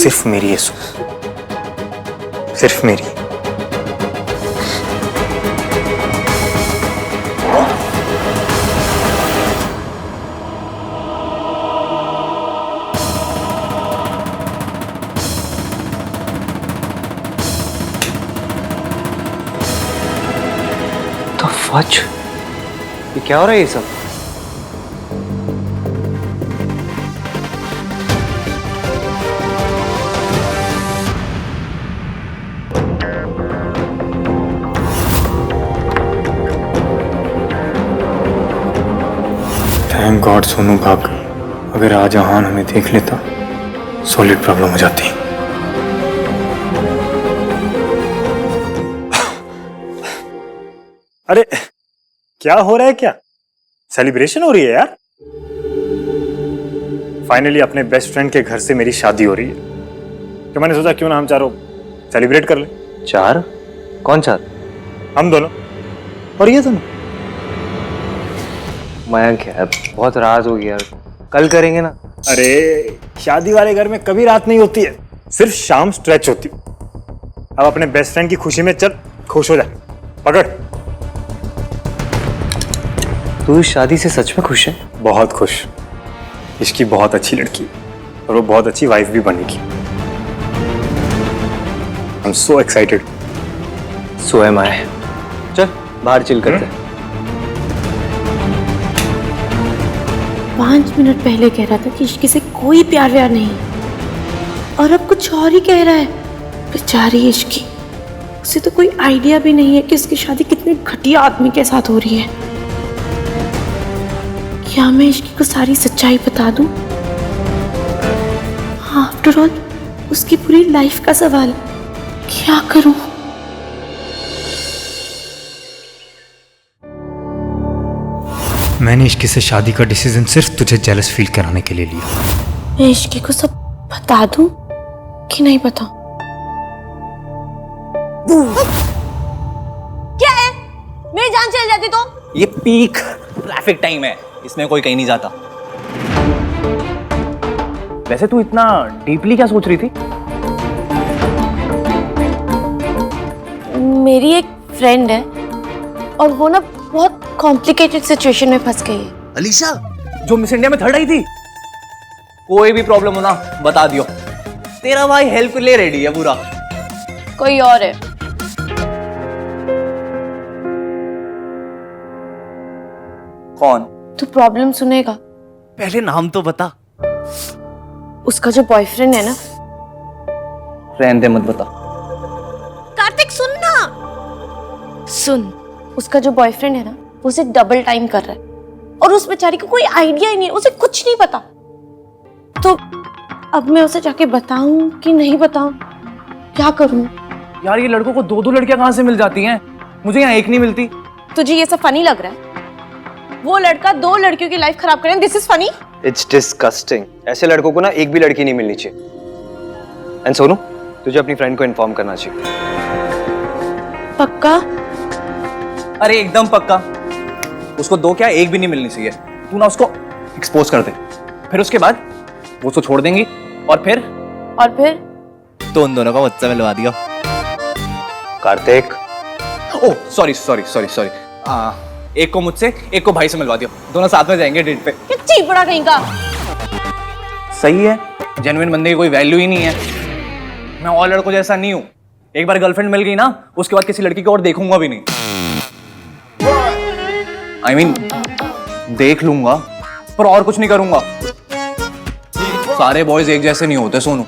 सिर्फ मेरी है सु, सिर्फ मेरी। तो फच, ये क्या हो रहा है ये सब? थैंक गॉड सोनू भाग गई। अगर आज आहान हमें देख लेता, सॉलिड प्रॉब्लम हो जाती। अरे क्या हो रहा है? क्या सेलिब्रेशन हो रही है यार? फाइनली अपने बेस्ट फ्रेंड के घर से मेरी शादी हो रही है, तो मैंने सोचा क्यों ना हम चारों सेलिब्रेट कर ले। चार? कौन चार? हम दोनों और ये दोनों। मयंक यार, बहुत रात होगी यार, कल करेंगे ना। अरे शादी वाले घर में कभी रात नहीं होती है, सिर्फ शाम स्ट्रेच होती। अब अपने बेस्ट फ्रेंड की खुशी में चल खुश हो जा। पकड़। तू इस शादी से सच में खुश है? बहुत खुश। इसकी बहुत अच्छी लड़की और वो बहुत अच्छी वाइफ भी बनेगी। I am so excited. So am I. चल बाहर चिल करते हैं। 5 मिनट पहले कह रहा था कि इश्क से कोई प्यार व्यार नहीं, और अब कुछ और ही कह रहा है। बेचारी इश्की, उसे तो कोई आइडिया भी नहीं है कि उसकी शादी कितने घटिया आदमी के साथ हो रही है। क्या मैं इश्की को सारी सच्चाई बता दूं? आफ्टर ऑल उसकी पूरी लाइफ का सवाल। क्या करूं? मैंने इश्की से शादी का डिसीजन सिर्फ तुझे जेलस फील कराने के लिए लिया। मैं इश्की को सब बता दूं कि नहीं बताऊं? क्या है? मेरी जान चली जाती तो? ये पीक ट्रैफिक टाइम है, इसमें कोई कहीं नहीं जाता। वैसे तू इतना डीपली क्या सोच रही थी? मेरी एक फ्रेंड है और वो ना बहुत कॉम्प्लिकेटेड सिचुएशन में फंस गई है। अलीशा, जो मिस इंडिया में थर्ड आई थी। कोई भी प्रॉब्लम हो ना बता दियो, तेरा भाई हेल्प के लिए रेडी है पूरा। कोई और है? कौन? तू प्रॉब्लम सुनेगा। पहले नाम तो बता। उसका जो बॉयफ्रेंड है ना। रहने दे, मत बता। कार्तिक सुनना। सुन, उसका जो बॉयफ्रेंड है ना, वो उसे डबल टाइम कर रहा है और उस बेचारी को कोई आइडिया ही नहीं, उसे कुछ नहीं पता। तो अब मैं उसे जाके बताऊं कि नहीं बताऊं? क्या करूं? यार ये लड़कों को 2-2 लड़कियां कहां से मिल जाती हैं? मुझे यहाँ एक नहीं मिलती। तुझे ये सब फनी लग रहा है? वो लड़का 2 लड़कियों की लाइफ खराब करे, this is funny? It's disgusting. ऐसे लड़कों को ना एक भी लड़की नहीं मिलनी चाहिए। एंड सोनू, तुझे अपनी फ्रेंड को इन्फॉर्म करना चाहिए। पक्का? अरे एकदम पक्का। उसको 2 क्या, एक भी नहीं मिलनी चाहिए। तू ना उसको एक्सपोज कर दे, फिर उसके बाद वो उसको छोड़ देंगी और फिर तो उन दोनों का मुझसे मिलवा दिया। Kartik. Oh sorry sorry sorry sorry, एक को मुझसे एक को भाई से मिलवा दियो, दोनों साथ में जाएंगे डेट पे। क्या चीपड़ा कहीं का। सही है, जेन्युइन बंदे की कोई वैल्यू ही नहीं है। मैं और लड़कों जैसा नहीं हूं, एक बार गर्लफ्रेंड मिल गई ना उसके बाद किसी लड़की को और देखूंगा भी नहीं। I mean, देख लूंगा पर और कुछ नहीं करूंगा। सारे बॉयज एक जैसे नहीं होते सोनू।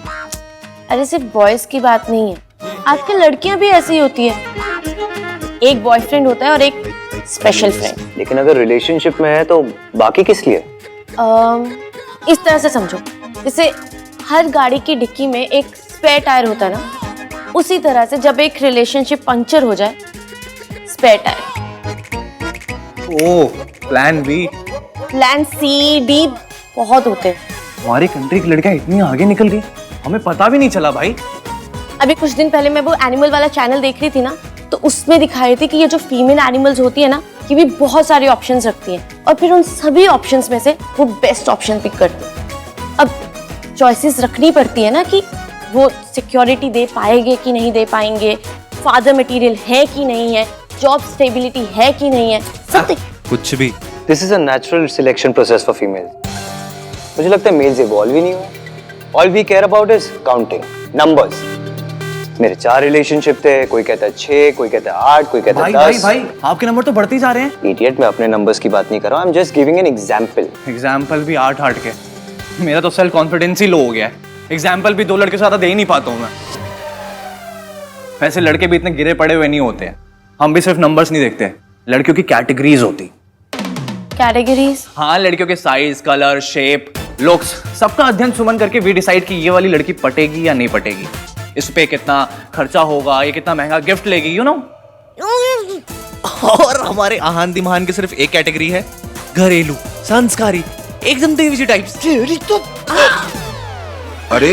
अरे सिर्फ बॉयज की बात नहीं है, आजकल लड़कियां भी ऐसी होती है। एक बॉयफ्रेंड होता है और एक स्पेशल फ्रेंड। लेकिन अगर रिलेशनशिप में है तो बाकी किस लिए? इस तरह से समझो, जैसे हर गाड़ी की डिक्की में एक स्पेयर टायर होता है ना, उसी तरह से जब एक रिलेशनशिप पंक्चर हो जाए, spare tyre. Oh, plan B. Plan C, D बहुत होते हैं। हमारी कंट्री की लड़कियां इतनी आगे निकल गई, हमें पता भी नहीं चला भाई। अभी कुछ दिन पहले मैं वो एनिमल वाला चैनल देख रही थी ना, तो उसमें दिखा रही थी कि ये जो फीमेल एनिमल्स होती है ना, ये भी बहुत सारे ऑप्शंस रखती हैं और फिर उन सभी ऑप्शंस में से वो बेस्ट ऑप्शन पिक करती है। अब चॉइसेस रखनी पड़ती है ना कि वो सिक्योरिटी दे पाएंगे कि नहीं दे पाएंगे, फादर मटेरियल है कि नहीं है, जॉब स्टेबिलिटी है कि नहीं है, सब कुछ भी। This is a natural selection process for females. मुझे लगता है मेल्स इवॉल्व ही नहीं हुए। All we care about is counting numbers. मेरे 4 रिलेशनशिप थे, कोई कहता है 6, कोई कहता है 8, कोई कहता है 10। भाई आपके नंबर तो बढ़ते ही जा रहे हैं। इडियट, मैं अपने नंबर्स की बात नहीं कर रहा हूँ, I am just giving an example. Example भी 8 के। मेरा तो सेल्फ कॉन्फिडेंस ही लो हो गया है। एग्जाम्पल भी 2 लड़के से ज्यादा दे ही नहीं पाता हूँ मैं। वैसे लड़के भी इतने गिरे पड़े हुए नहीं होते हैं। हम भी सिर्फ नंबर्स नहीं देखते, लड़कियों की कैटेगरीज होती। कैटेगरीज। हाँ, लड़कियों के साइज, कलर, शेप, लुक्स, सबका अध्ययन सुमन करके वी डिसाइड कि ये वाली लड़की पटेगी या नहीं पटेगी, इस पे कितना खर्चा होगा, ये कितना महंगा गिफ्ट लेगी, यू नो। और हमारे आहान दिमान की सिर्फ एक कैटेगरी है, घरेलू, संस्कारी, एकदम देवी जी टाइप्स। अरे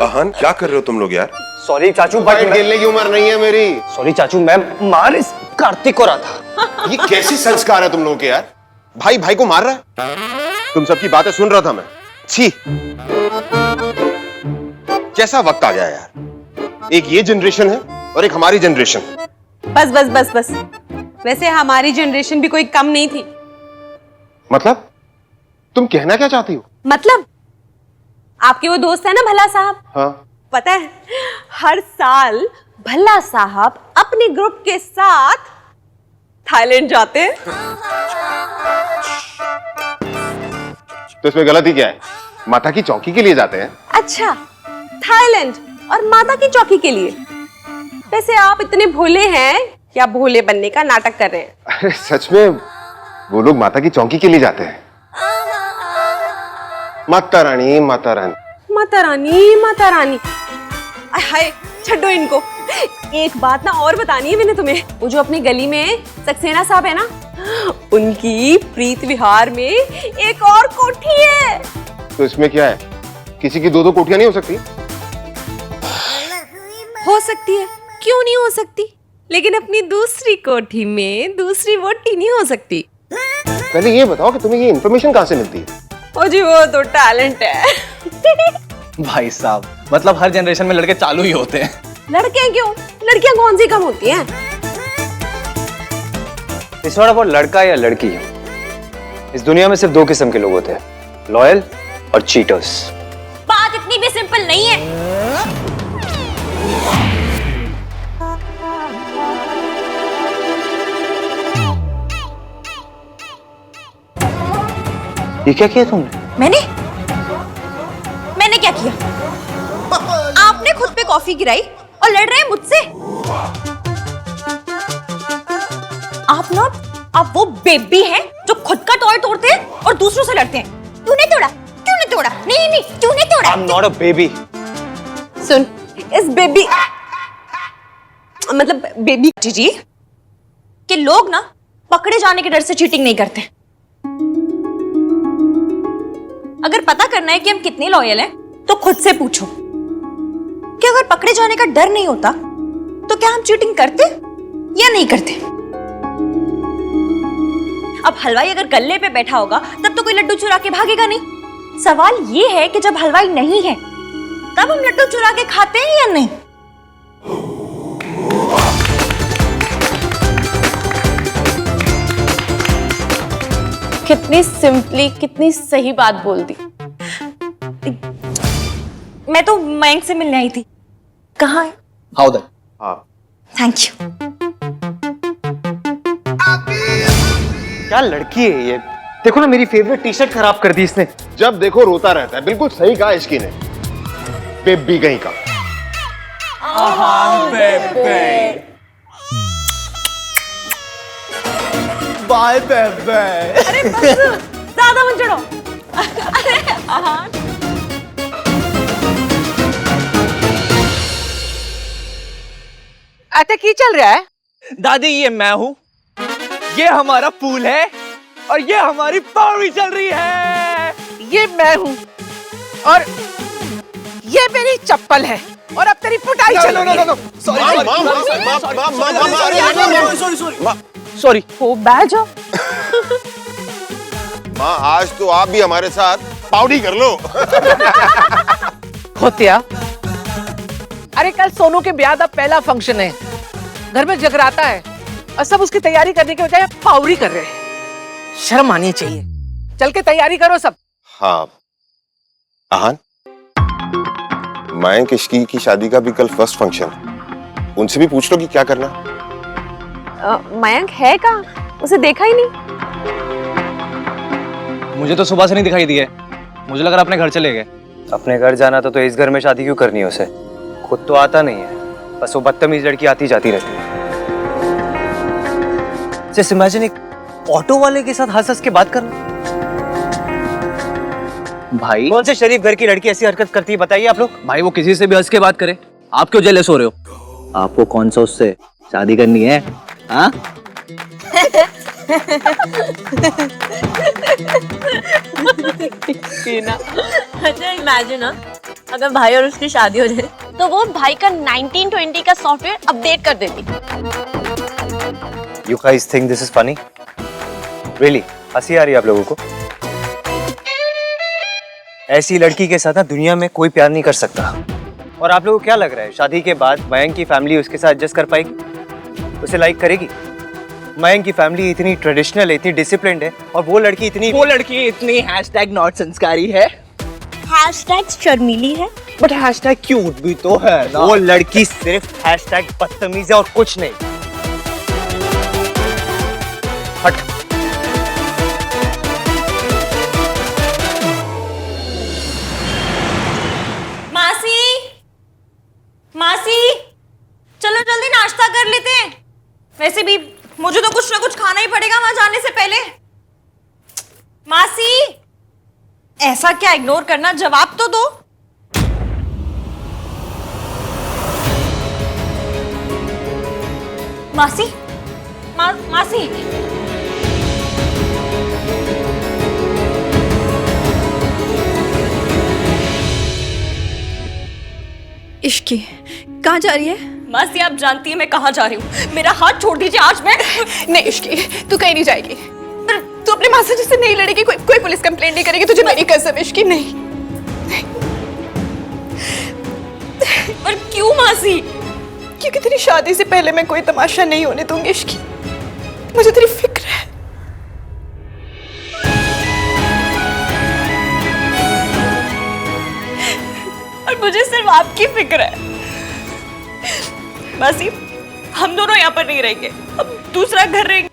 अहान, क्या कर रहे हो तुम लोग यार? सॉरी चाचू, फाइट खेलने की उम्र नहीं है मेरी। सॉरी चाचू, मैं मार इस कार्तिक को रहा था। ये कैसे संस्कार है तुम लोगों के यार? भाई भाई को मार रहा है? तुम सबकी बातें सुन रहा था मैं। छी, कैसा वक्त आ गया यार। एक ये जनरेशन है और एक हमारी जनरेशन। बस बस बस बस। वैसे हमारी जनरेशन भी कोई कम नहीं थी। मतलब तुम कहना क्या चाहती हो? मतलब आपके वो दोस्त है ना भल्ला साहब, हाँ, पता है हर साल भल्ला साहब अपने ग्रुप के साथ थाईलैंड जाते हैं। तो इसमें गलती क्या है? माता की चौकी के लिए जाते हैं। अच्छा, थाईलैंड और माता की चौकी के लिए। वैसे आप इतने भोले हैं या भोले बनने का नाटक कर रहे हैं? अरे सच में वो लोग माता की चौकी के लिए जाते हैं। माता रानी, माता रानी, माता रानी, माता रानी। हाय, छड्डो इनको। एक बात ना और बतानी है मैंने तुम्हें। वो जो अपनी गली में सक्सेना साहब है ना, उनकी प्रीत विहार में एक और कोठी है। तो इसमें क्या है? किसी की 2-2 कोठियां नहीं हो सकती? हो सकती है, क्यों नहीं हो सकती? लेकिन अपनी दूसरी कोठी में दूसरी वोटी नहीं हो सकती। पहले ये बताओ कि तुम्हें ये इन्फॉर्मेशन कहाँ से मिलती है? ओ जी, वो तो टैलेंट है। भाई साहब, मतलब हर जनरेशन में लड़के चालू ही होते हैं। लड़के क्यों? लड़कियां कौन सी कम होती हैं? इस बार लड़का या लड़की, इस दुनिया में सिर्फ 2 किस्म के लोग होते हैं, लॉयल और चीटर्स। बात इतनी भी सिंपल नहीं है। ये क्या किया तुमने? मैंने क्या किया? आपने खुद पे कॉफी गिराई और लड़ रहे हैं मुझसे। आप वो बेबी हैं जो खुद का टॉय तोड़ते हैं और दूसरों से लड़ते हैं। तूने तोड़ा, तूने तोड़ा, नहीं नहीं तूने तोड़ा। I'm not a baby. सुन, इस बेबी मतलब बेबी जी के लोग ना पकड़े जाने के डर से चीटिंग नहीं करते। अगर पता करना है कि हम कितने लॉयल हैं, तो खुद से पूछो कि अगर पकड़े जाने का डर नहीं होता तो क्या हम चीटिंग करते या नहीं करते? अब हलवाई अगर गल्ले पे बैठा होगा तब तो कोई लड्डू चुरा के भागेगा नहीं। सवाल ये है कि जब हलवाई नहीं है तब हम लड्डू चुरा के खाते हैं या नहीं? कितनी सिंपली, कितनी सही बात बोल दी। मैं तो मयंक से मिलने आई थी। कहाँ है? How that? हाँ, थैंक यू। क्या लड़की है ये? देखो ना, मेरी फेवरेट टी शर्ट खराब कर दी इसने। जब देखो रोता रहता है। बिल्कुल सही कहा इश्की ने। बेबी कहीं का। बाय बेबे। अरे बस, ज्यादा मत चढ़ो। अरे आहान। अच्छा, की चल रहा है? दादी, ये मैं हूँ, ये हमारा पूल है और ये हमारी पावड़ी चल रही है। ये मैं हूँ और ये मेरी चप्पल है और अब तेरी पिटाई चल रही है। सॉरी। हो बैठ जाओ। माँ, आज तो आप भी हमारे साथ पाउडी कर लो। खोतिया, अरे कल सोनू के ब्याह का पहला फंक्शन है, घर में जगराता है और सब उसकी तैयारी करने के बजाय पावरी कर रहे हैं। शर्म आनी चाहिए। चल के तैयारी करो सब। हाँ आहान, मयंक इश्की की शादी का भी कल फर्स्ट फंक्शन है, उनसे भी पूछ लो कि क्या करना। मयंक है कहाँ? उसे देखा ही नहीं। मुझे तो सुबह से नहीं दिखाई दिए, मुझे लग रहा अपने घर चले गए। अपने घर जाना तो इस घर में शादी क्यों करनी है उसे? खुद तो आता नहीं है, बस वो बदतमीज लड़की आती जाती रहती है। जस्ट इमेजिन एक ऑटो वाले के साथ हंस हंस के बात करना। भाई कौन से शरीफ घर की लड़की ऐसी हरकत करती है बताइए आप लोग? भाई वो किसी से भी हंस के बात करे, आप क्यों जेलस हो रहे हो? आपको कौन सा उससे शादी करनी है? हाँ अच्छा इमेजिन ना, अगर भाई और उसकी शादी हो जाए तो वो भाई का 1920 का सॉफ्टवेयर अपडेट कर देती। You guys think this is funny? Really? हंसी आ रही है आप लोगों को? ऐसी लड़की के साथ ना दुनिया में कोई प्यार नहीं कर सकता। और आप लोगों को क्या लग रहा है शादी के बाद मयंक की फैमिली उसके साथ एडजस्ट कर पाएगी? उसे लाइक करेगी? मयंक की फैमिली इतनी ट्रेडिशनल है, इतनी डिसिप्लिन्ड है, और वो लड़की इतनी हैशटैग नॉट संस्कारी है, हैशटैग शर्मीली है, बट हैशटैग क्यूट भी तो है ना। वो लड़की सिर्फ हैशटैग बदतमीज है और कुछ नहीं। हट। मासी, मासी, चलो जल्दी नाश्ता कर लेते हैं। वैसे भी मुझे तो कुछ ना कुछ खाना ही पड़ेगा वहां जाने से पहले। मासी, ऐसा क्या इग्नोर करना, जवाब तो दो। मासी, मासी, इश्की कहाँ जा रही है? मासी आप जानती है मैं कहाँ जा रही हूँ। मेरा हाथ छोड़ दीजिए आज। मैं नहीं इश्की, तू कहीं नहीं जाएगी। पर तू अपने मासी जी से नहीं लड़ेगी, कोई पुलिस कंप्लेंट नहीं करेगी तुझे, मेरी कसम। इश्की नहीं। पर क्यों मासी? क्योंकि तेरी शादी से पहले मैं कोई तमाशा नहीं होने दूंगी इश्की। मुझे तेरी फिक्र है। और मुझे सिर्फ आपकी फिक्र है। मासी, हम दोनों यहाँ पर नहीं रहेंगे, हम दूसरा घर रहेंगे।